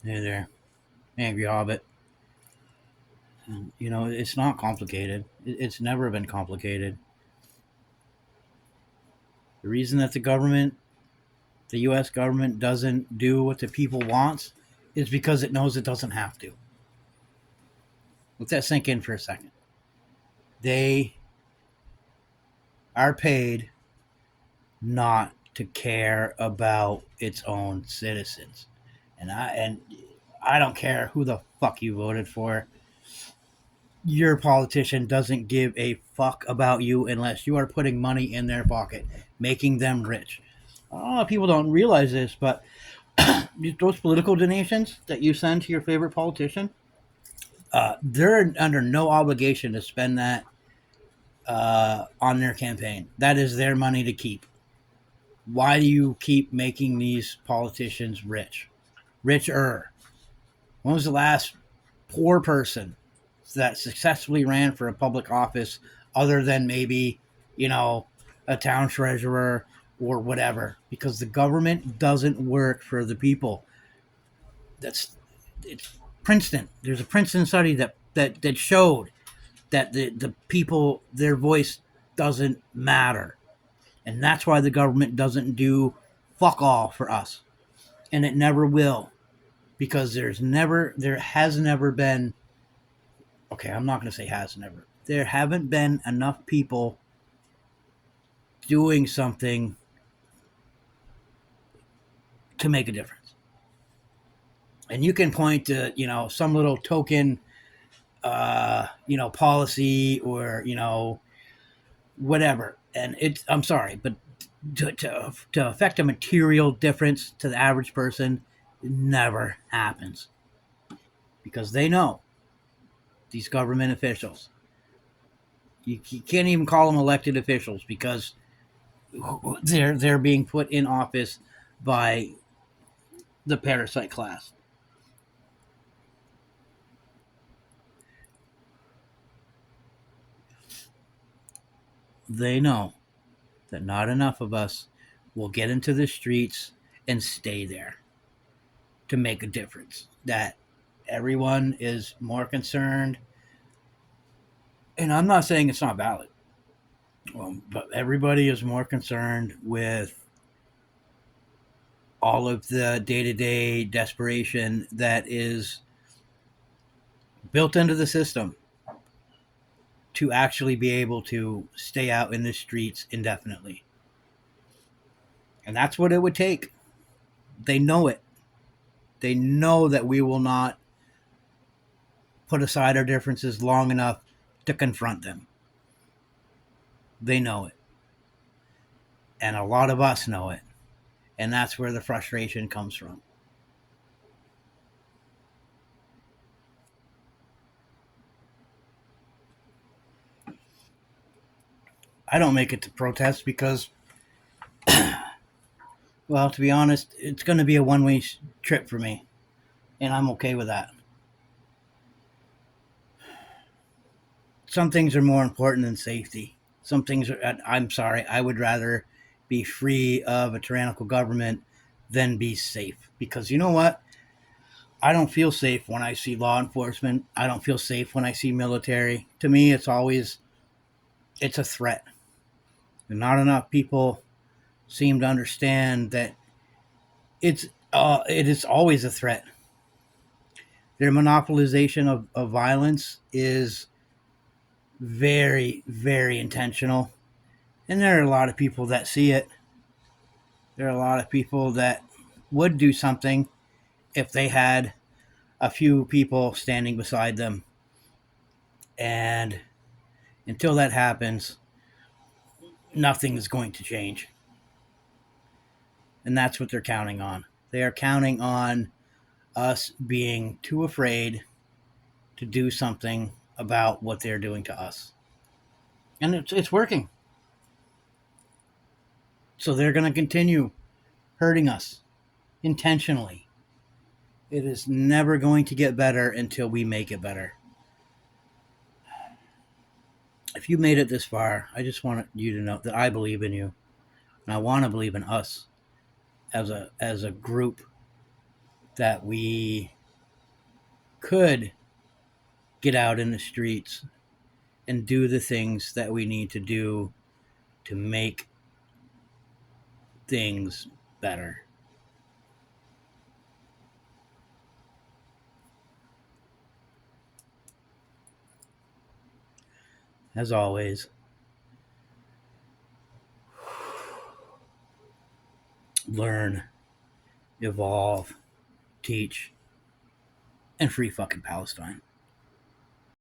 Hey there, Angry Hobbit. It's not complicated. It's never been complicated. The reason that the U.S. government, doesn't do what the people wants is because it knows it doesn't have to. Let that sink in for a second. They are paid not to care about its own citizens, and I don't care who the fuck you voted for. Your politician doesn't give a fuck about you unless you are putting money in their pocket, making them rich. People don't realize this, but those political donations that you send to your favorite politician, they're under no obligation to spend that on their campaign. That is their money to keep. Why do you keep making these politicians rich? Richer. When was the last poor person that successfully ran for a public office other than maybe, you know, a town treasurer or whatever? Because the government doesn't work for the people. That's it's Princeton. There's a Princeton study that showed that the people, their voice doesn't matter. And that's why the government doesn't do fuck all for us. And it never will. Because there has never been, okay, I'm not going to say has never. There haven't been enough people doing something to make a difference. And you can point to, some little token, policy or, whatever. And I'm sorry, but to affect a material difference to the average person, it never happens because they know these government officials. You can't even call them elected officials because they're being put in office by the parasite class. They know that not enough of us will get into the streets and stay there to make a difference. That everyone is more concerned, and I'm not saying it's not valid, but everybody is more concerned with all of the day to day desperation that is built into the system to actually be able to stay out in the streets indefinitely. And that's what it would take. They know it. They know that we will not put aside our differences long enough to confront them. They know it. And a lot of us know it. And that's where the frustration comes from. I don't make it to protest because, well, to be honest, it's going to be a one-way trip for me. And I'm okay with that. Some things are more important than safety. Some things are, I'm sorry, I would rather be free of a tyrannical government than be safe. Because you know what? I don't feel safe when I see law enforcement. I don't feel safe when I see military. To me, it's a threat. And not enough people seem to understand that it is always a threat. Their monopolization of violence is very, very intentional. And there are a lot of people that see it. There are a lot of people that would do something if they had a few people standing beside them. And until that happens, nothing is going to change. And that's what they're counting on. They are counting on us being too afraid to do something about what they're doing to us. And it's working. So they're going to continue hurting us intentionally. It is never going to get better until we make it better. If you made it this far, I just want you to know that I believe in you, and I want to believe in us as a group that we could get out in the streets and do the things that we need to do to make things better. As always, learn, evolve, teach, and free fucking Palestine.